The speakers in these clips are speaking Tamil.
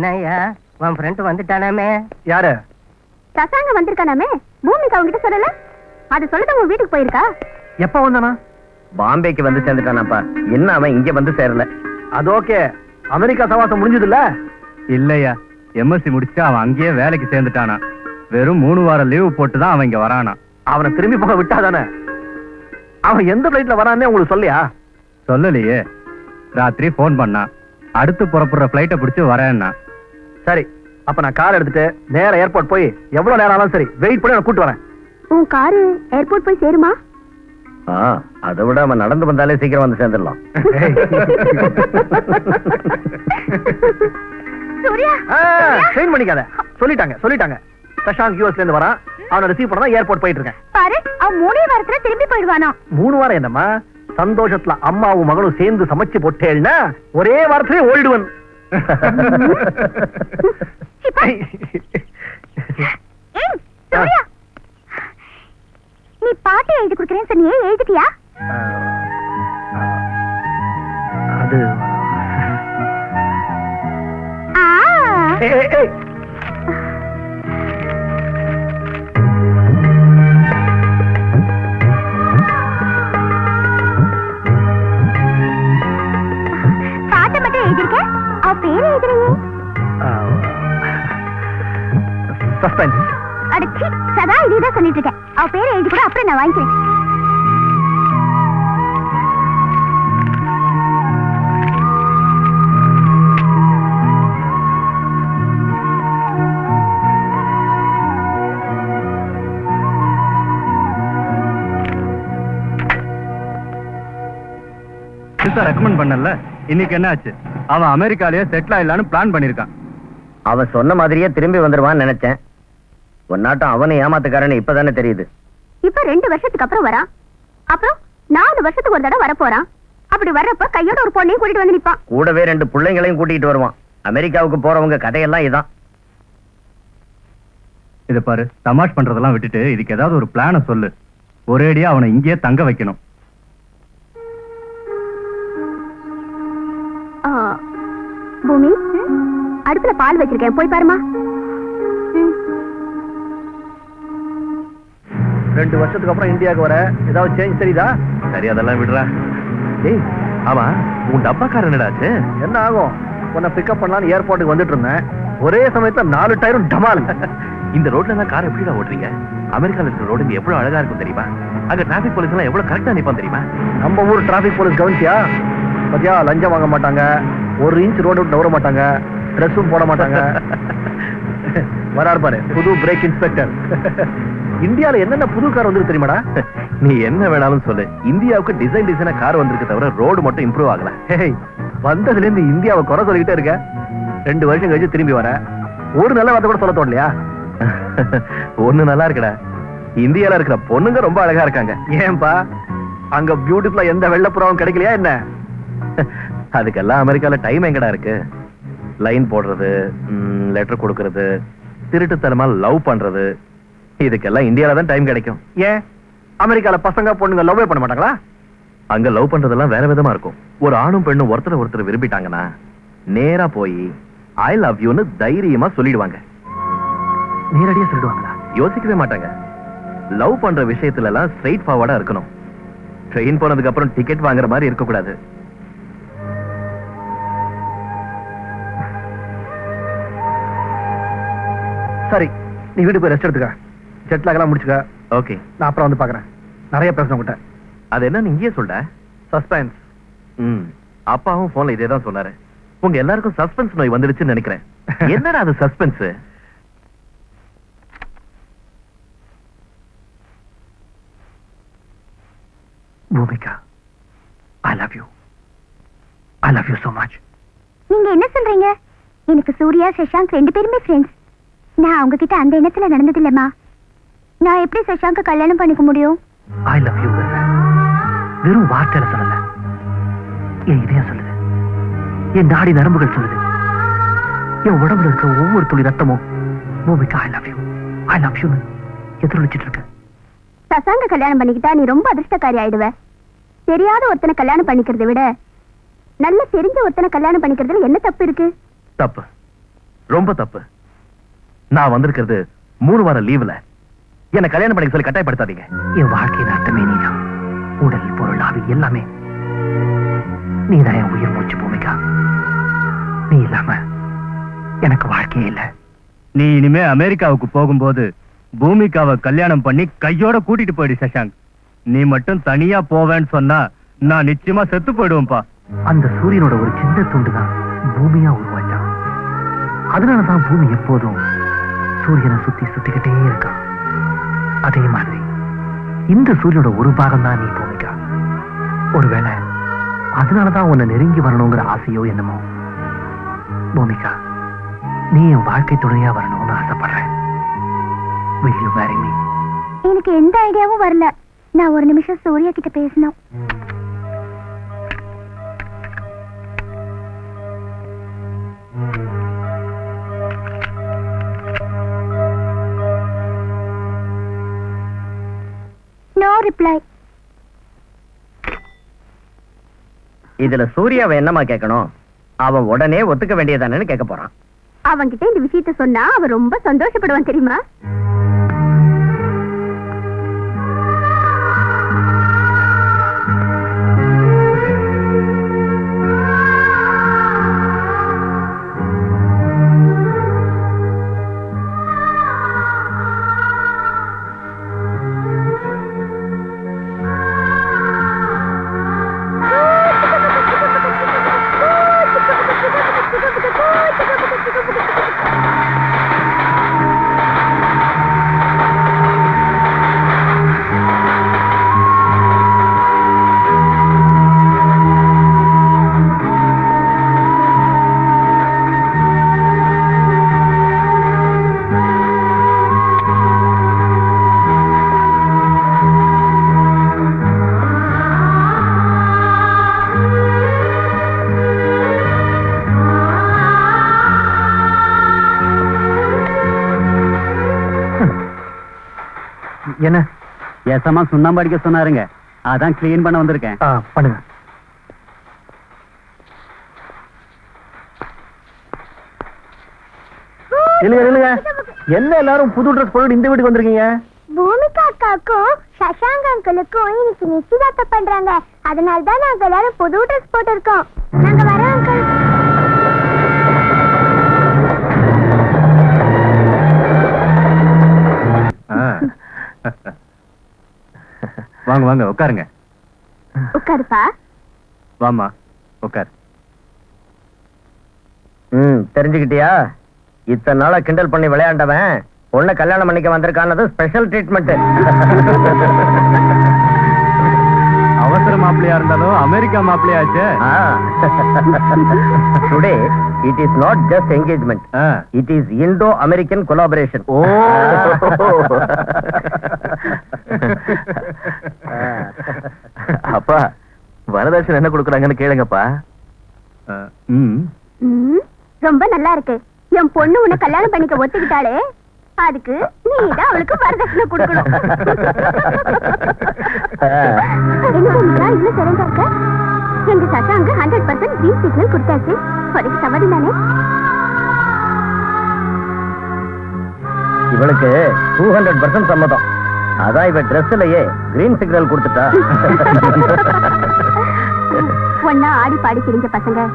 என்னய்யா உன் ஃப்ரெண்ட் வந்துட்டானாமே? யாரு? சசாங்க வந்திருக்கானாமே. பூமிக்கு அவங்க கிட்ட சொல்லல. அது சொல்லிட்டு உங்க வீட்டுக்கு போயிருக்கா? எப்ப வந்தானா? பாம்பேக்கு வந்து சேர்ந்துட்டானாப்பா. என்ன அவன் இங்க வந்து சேரல? அது ஓகே. அமெரிக்கா சவாசம் முடிஞ்சது இல்ல? இல்லையா, எம்எஸ்சி முடிச்சு அவன் அங்கேயே வேலைக்கு சேர்ந்துட்டானா. வெறும் 3 வாரம் லீவு போட்டுதான் அவன் இங்க வரானா. அவனை திரும்பி போக விட்டாதானே? அவன் எந்த பிளைட்ல வரானே உங்களுக்கு சொல்லியா? சொல்லலையே. ராத்திரி போன் பண்ணா, அடுத்து புறப்படுற பிளைட்டை பிடிச்சு வரேன்னா. சரி, அப்ப நான் கார் எடுத்துட்டு நேரா ஏர்போர்ட் போய் எவ்வளவு நேரம் ஆனாலும் சரி வெயிட் பண்ணி நான் கூட்டு வரேன். உன் காரு ஏர்போர்ட் போய் சேருமா? அதை விட அவன் நடந்து வந்தாலே சீக்கிரம் வந்து சேர்ந்துடலாம். சூர்யா, ட்ரெயின் பண்ணிக்காத. சொல்லிட்டாங்க. சஷாங்க் யூஎஸ்ல இருந்து வரான். அவனை ரிசீவ் பண்ண தான் ஏர்போர்ட் போயிட்டு இருக்கேன். பாரு, அவன் 3 வாரத்துல திரும்பி போயிடுவானா? 3 வாரம் என்னம்மா? சந்தோஷத்துல அம்மாவும் மகனும் சேர்ந்து சமைச்சு போட்டேன்னா ஒரே வாரத்திலே ஓடிடுவன். சூர்யா, நீ பாட்டு எழுதி கொடுக்கறேன்னு சொன்னியே, எழுதிட்டியா? அது பாட்டை மட்டும் எழுதிருக்க, அவ பேரு எழுதுறையே. சஸ்பென்ஸ். அடச்சி, சதா இதுதான் சொல்லிட்டு இருக்கேன். அவ பேரை எழுதி கூட அப்புறம் நான் வாங்கிக்கிறேன். ரெக்கமெண்ட் பண்ணல. இன்னைக்கு என்ன ஆச்சு? அவன் அமெரிக்காலயே செட்டில் ஆயிடலான்னு பிளான் பண்ணிருக்கான். அவன் சொன்ன மாதிரியே திரும்பி வந்துருவான்னு நினைச்சேன். ஒன்னாட்டம் அவனை ஏமாத்துக்காரன்னு இப்பதானே தெரியுது. இப்ப 2 வருஷத்துக்கு அப்புறம் வரான். அப்புறம் 4 வருஷத்துக்கு ஒரு தடவை வரப்போறான். அப்படி வர்றப்ப கையோட ஒரு பொண்ணையும் கூட்டிட்டு வந்து நிப்பான். கூடவே 2 பிள்ளைங்களையும் கூட்டிட்டு வருவான். அமெரிக்காவுக்கு போறவங்க கதையெல்லாம் இதான். இத பாரு, தமாஷ் பண்றதெல்லாம் விட்டுட்டு இதுக்கு ஏதாவது ஒரு பிளான சொல்லு. ஒரேடியா அவனை இங்கேயே தங்க வைக்கணும். பூமி, அடுப்புல பால் வச்சிருக்கேன், போய் பாருமா. 2 வருஷத்துக்கு அப்புறம் இந்தியாவுக்கு வர ஏதாவது சேஞ்ச் தெரியுதா? சரி, அதெல்லாம் விடுறா. டேய், ஆமா, உன் டப்பாக்கார என்னடாச்சு? என்ன ஆகும்? உன்னை பிக்கப் பண்ணலான்னு ஏர்போர்ட்டுக்கு வந்துட்டு இருந்தேன். ஒரே சமயத்துல 4 டயரும் டமால். இந்த ரோட்ல எல்லாம் கார் எப்படிடா ஓட்டுறீங்க? அமெரிக்கால இருக்கிற ரோடு எவ்வளவு அழகா இருக்கும் தெரியுமா? அங்க டிராபிக் போலீஸ் எல்லாம் எவ்வளவு கரெக்டா நிப்பான் தெரியுமா? நம்ம ஊர் டிராபிக் போலீஸ் கவனிச்சியா? பத்தியா, லஞ்சம் வாங்க மாட்டாங்க, 1 இன்ச் ரோடு விட்டு நவர மாட்டாங்க, ட்ரெஸ்ஸும் போட மாட்டாங்க. வராரு பாரு, புது பிரேக் இன்ஸ்பெக்டர். இந்தியால என்னென்ன புது கார் வந்து தெரியுமாடா? நீ என்ன வேணாலும் சொல்லு. இந்தியாவுக்கு டிசைனா கார் வந்திருக்கு, தவிர ரோடு மட்டும் இம்ப்ரூவ் ஆகல. வந்ததுல இருந்து இந்தியாவை குறை சொல்லிக்கிட்டே இருக்க. 2 வருஷம் கழிச்சு திரும்பி வர ஒரு நல்ல வார்த்தை கூட சொல்ல தோணலையா? ஒண்ணு நல்லா இருக்குடா, இந்தியால இருக்கிற பொண்ணுங்க ரொம்ப அழகா இருக்காங்க. ஏன்பா, அங்க பியூட்டிஃபுல்லா எந்த வெள்ளப்புறாவும் கிடைக்கலையா என்ன? அதுக்கெல்லாம் அமெரிக்கால டைம் எங்கடா இருக்கு? லைன் போடுறது, லெட்டர் கொடுக்கறது, திருட்டுத்தனமா லவ் பண்றது, இதுக்கெல்லாம் இந்தியால தான் டைம் கிடைக்கும். ஏன் அமெரிக்கால பசங்க பொண்ணுங்க லவ்வே பண்ண மாட்டாங்களா? அங்க லவ் பண்றதெல்லாம் வேற விதமா இருக்கும். ஒரு ஆணும் பெண்ணும் ஒருத்தர் விரும்பிட்டாங்கன்னா நேரா போய் ஐ லவ் யூன்னு தைரியமா சொல்லிடுவாங்க. நேரடியா சொல்லிடுவாங்களா? யோசிக்கவே மாட்டாங்க. லவ் பண்ற விஷயத்துல எல்லாம் ஸ்ட்ரெயிட் ஃபார்வர்டா இருக்கணும். ட்ரெயின் போனதுக்கு அப்புறம் டிக்கெட் வாங்குற மாதிரி இருக்க கூடாது. சரி, நீ வீட்டுக்கு போய் ரெஸ்ட் எடுத்துக்க. ஜெட் லாக் எல்லாம் முடிச்சுக்க. ஓகே, நான் அப்புறம் வந்து பாக்குறேன். நிறைய பிரச்சனை உங்ககிட்ட. அது என்ன இங்கேயே சொல்ற? சஸ்பென்ஸ். அப்பாவும் போன்ல இதே தான் சொன்னாரு. உங்க எல்லாருக்கும் சஸ்பென்ஸ் நோய் வந்துடுச்சுன்னு நினைக்கிறேன். என்னடா அது suspense? Bhumika, I love you. I love you so much. நீங்க என்ன சொல்றீங்க? எனக்கு சூர்யா, சஷாங்க் 2 பேருமே ஃப்ரெண்ட்ஸ். நான் அவங்க கிட்ட அந்த எண்ணத்துல நடந்தது இல்லம்மா. நான் எப்படி சஷாங்க கல்யாணம் பண்ணிக்க முடியும்? I love you. வெறும் வார்த்தையில சொல்லல, என் இதயம் சொல்லுது, என் நாடி நரம்புகள் சொல்லுது, என் உடம்புல இருக்க ஒவ்வொரு துளி ரத்தமும் Bhumika I love you, I love you எதிரொலிச்சிட்டு இருக்கு. சசாங்க கல்யாணம் பண்ணிக்கிட்டா நீ ரொம்ப அதிர்ஷ்டக்காரி ஆயிடுவ. தெரியாத ஒருத்தனை கல்யாணம் பண்ணிக்கிறதை விட நல்ல தெரிஞ்ச ஒருத்தனை கல்யாணம் பண்ணிக்கிறதுல என்ன தப்பு இருக்கு? தப்பு. ரொம்ப தப்பு. நான் வந்திருக்கிறது 3 வார லீவ்ல. என்ன கல்யாணம் பண்ணிக்க சொல்லி கட்டாயப்படுத்தாதீங்க. என் வாழ்க்கையின் அர்த்தமே நீதான். உடல் பொருள் ஆவி எல்லாமே நீதான். என் உயிர் மூச்சு பூமிகா. நீ இல்லாம எனக்கு வாழ்க்கையே இல்ல. நீ இனிமே அமெரிக்காவுக்கு போகும்போது பூமிகாவை கல்யாணம் பண்ணி கையோட கூட்டிட்டு போயிடு சஷாங்க். நீ மட்டும் தனியா போவேன்னு சொன்னா நான் நிச்சயமா செத்து போயிடுவேன்பா. அந்த சூரியனோட ஒரு சின்ன துண்டு தான் பூமியா உருவாச்சான். அதனாலதான் பூமி எப்போதும் சூரியனை சுத்தி சுத்திக்கிட்டே இருக்கான். அதே மாதிரி இந்த சூரியனோட ஒரு பாகம் தான் நீ பூமிகா. ஒருவேளை அதனாலதான் உன்னை நெருங்கி வரணுங்கிற ஆசையோ என்னமோ. பூமிகா, நீ என் வாழ்க்கை துணையா வரணும்னு ஆசைப்படுறேன். Will you marry me? எனக்கு எந்த ஐடியாவும் வரல. நான் ஒரு நிமிஷம் சூர்யா கிட்ட பேசணும். No reply. இதுல சூர்யாவை என்னமா கேட்கணும்? அவன் உடனே ஒத்துக்க வேண்டியதானு கேட்க போறான். அவன்கிட்ட இந்த விஷயத்த சொன்னா அவன் ரொம்ப சந்தோஷப்படுவான் தெரியுமா? என்ன? ஏசமா சுண்ணாம்பு அடிக்க சொன்னாருங்க. அதான் கிளீன் பண்ண வந்திருக்கேன். பண்ணுங்க. இல்லைங்க, என்ன எல்லாரும் புது ட்ரெஸ் போட்டு இந்த வீட்டுக்கு வந்திருக்கீங்க? பூமிகா அக்காவுக்கும் சஷாங்க் அங்கிளுக்கும் இன்னைக்கு நிச்சயதார்த்தம் பண்றாங்க. அதனால தான் நாங்க எல்லாரும் புது ட்ரெஸ் போட்டிருக்கோம். நாங்க வரோம் அங்கிள். வாங்க வாங்க உட்காருங்க. உட்காருப்பா. வாமா உட்காரு. தெரிஞ்சுக்கிட்டியா? இத்தனை நாளா கிண்டல் பண்ணி விளையாண்டவன் பொண்ணை கல்யாணம் பண்ணிக்க வந்திருக்கானது ஸ்பெஷல் ட்ரீட்மெண்ட். அவசர மாப்பிள்ளையா இருந்தாலும் அமெரிக்கா மாப்பிள்ளையாச்சு. Today it is not just engagement, it is Indo-American collaboration. ஓ அப்பா, வரதட்சணை என்ன கொடுக்குறாங்கன்னு கேளுங்கப்பா. ரொம்ப நல்லா இருக்கு. என் பொண்ணு உன்னை கல்யாணம் பண்ணிக்க ஒத்துக்கிட்டாலே அதுக்கு நீதான் அவளுக்கு வரதட்சணை கொடுக்கணும். இன்னும் சிறந்தா இருக்க. எங்க சசாங்க 100% கிரீன் சிக்னல் கொடுத்தாச்சு. அதுக்கு சம்மதி தானே? இவளுக்கு 200% சம்மதம். அதான் இவ ட்ரெஸ்லயே கிரீன் சிக்னல் கொடுத்துட்டா. ஒன்னா ஆடி பாடி தெரிஞ்ச பசங்க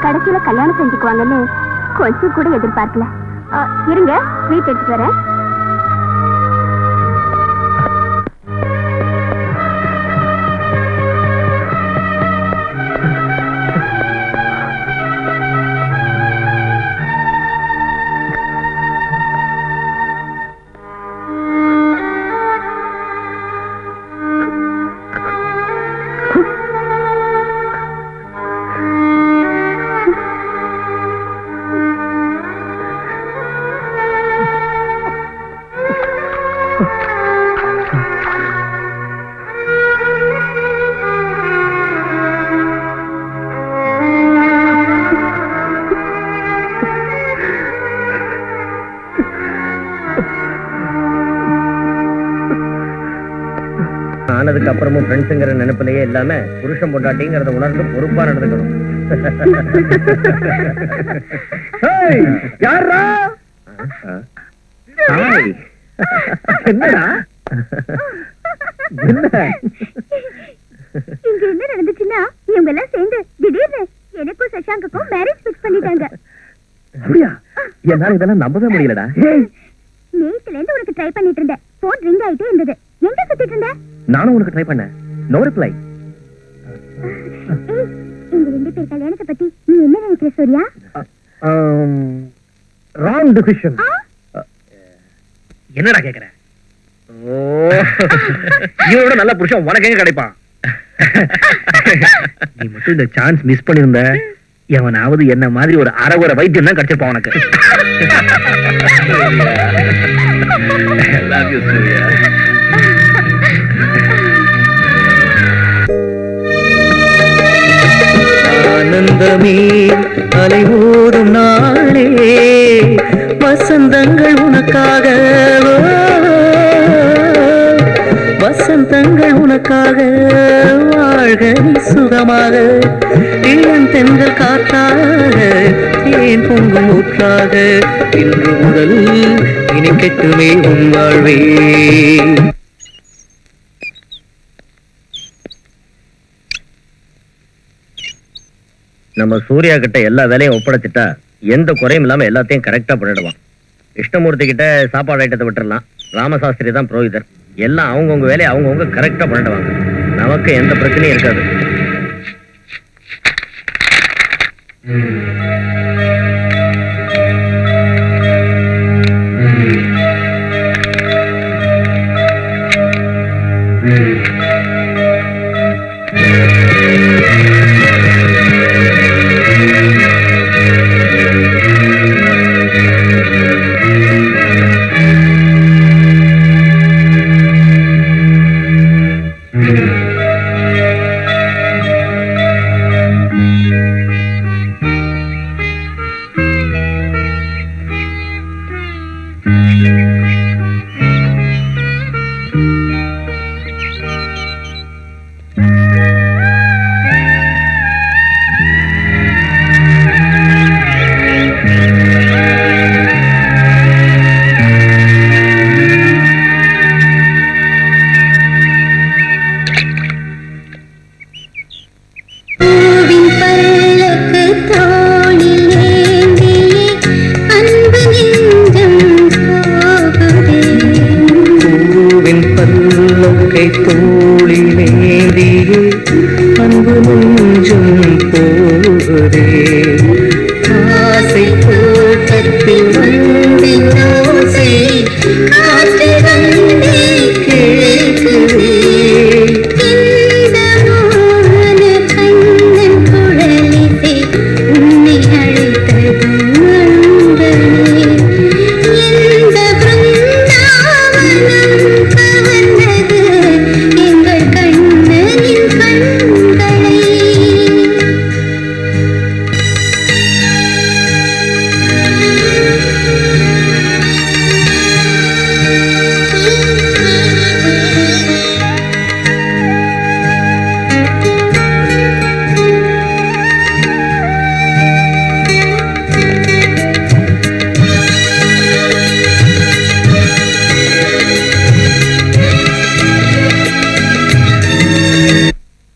கடைசியில கல்யாணம் செஞ்சுக்குவாங்கன்னு கொஞ்சம் கூட எதிர்பார்க்கல. இருங்க, ஸ்வீட் எடுத்துட்டு வரேன். ஆனதுக்கு அப்புறமும் ஃப்ரெண்ட்ஸுங்கிற நினைப்பிலேயே இல்லாம புருஷன் பொண்டாட்டிங்கிறத உணர்ந்து பொறுப்பா நடந்துக்கணும். யாரா? என்னடா? என்ன? இங்க என்ன நடந்துச்சுன்னா இவங்க எல்லாம் சேர்ந்து திடீர்னு எனக்கும் சஷாங்குக்கும் மேரேஜ் ஃபிக்ஸ் பண்ணிட்டாங்க. அப்படியா? என்னால இதெல்லாம் நம்பவே முடியலடா. நேத்துல இருந்து உனக்கு ட்ரை பண்ணிட்டு இருந்தேன். போன் ரிங் ஆயிட்டே இருந்தது. எங்க சுத்திட்டு இருந்த? நானும் உனக்கு ட்ரை பண்ணேன். No reply. ஏய், இந்த ரெண்டு பேர் கல்யாணத்தை பத்தி நீ என்ன நினைக்கிற சூர்யா? Wrong decision. என்னடா கேக்குற? இவனோட நல்ல புருஷன் உனக்கு எங்க கிடைப்பான்? நீ மட்டும் இந்த சான்ஸ் மிஸ் பண்ணிருந்த எவனாவது என்ன மாதிரி ஒரு அரைகுறை வைத்தியம் தான் கிடைச்சிருப்பான் உனக்கு. Love you, Surya. ஆனந்தமே அலைவோடும் நாளே வசந்தங்கள் உனக்காக, வசந்தங்கள் உனக்காக, வாழ்க நீ சுகமாக, இளம் தென்றல் காற்றாக, தேன் பொங்கும் ஊற்றாக, இன்று முதல் இனி கெட்டுமே உன் வாழ்வே. நம்ம சூர்யா கிட்ட எல்லா வேலையும் ஒப்படைச்சிட்டா எந்த குறையும் இல்லாம எல்லாத்தையும் கரெக்டா பண்ணிடுவான். கிருஷ்ணமூர்த்தி கிட்ட சாப்பாடு ஐட்டத்தை விட்டுறலாம். ராமசாஸ்திரி தான் புரோகிதர். எல்லாம் அவங்கவுங்க வேலையை அவங்கவுங்க கரெக்டா பண்ணிடுவாங்க. நமக்கு எந்த பிரச்சனையும் இருக்காது.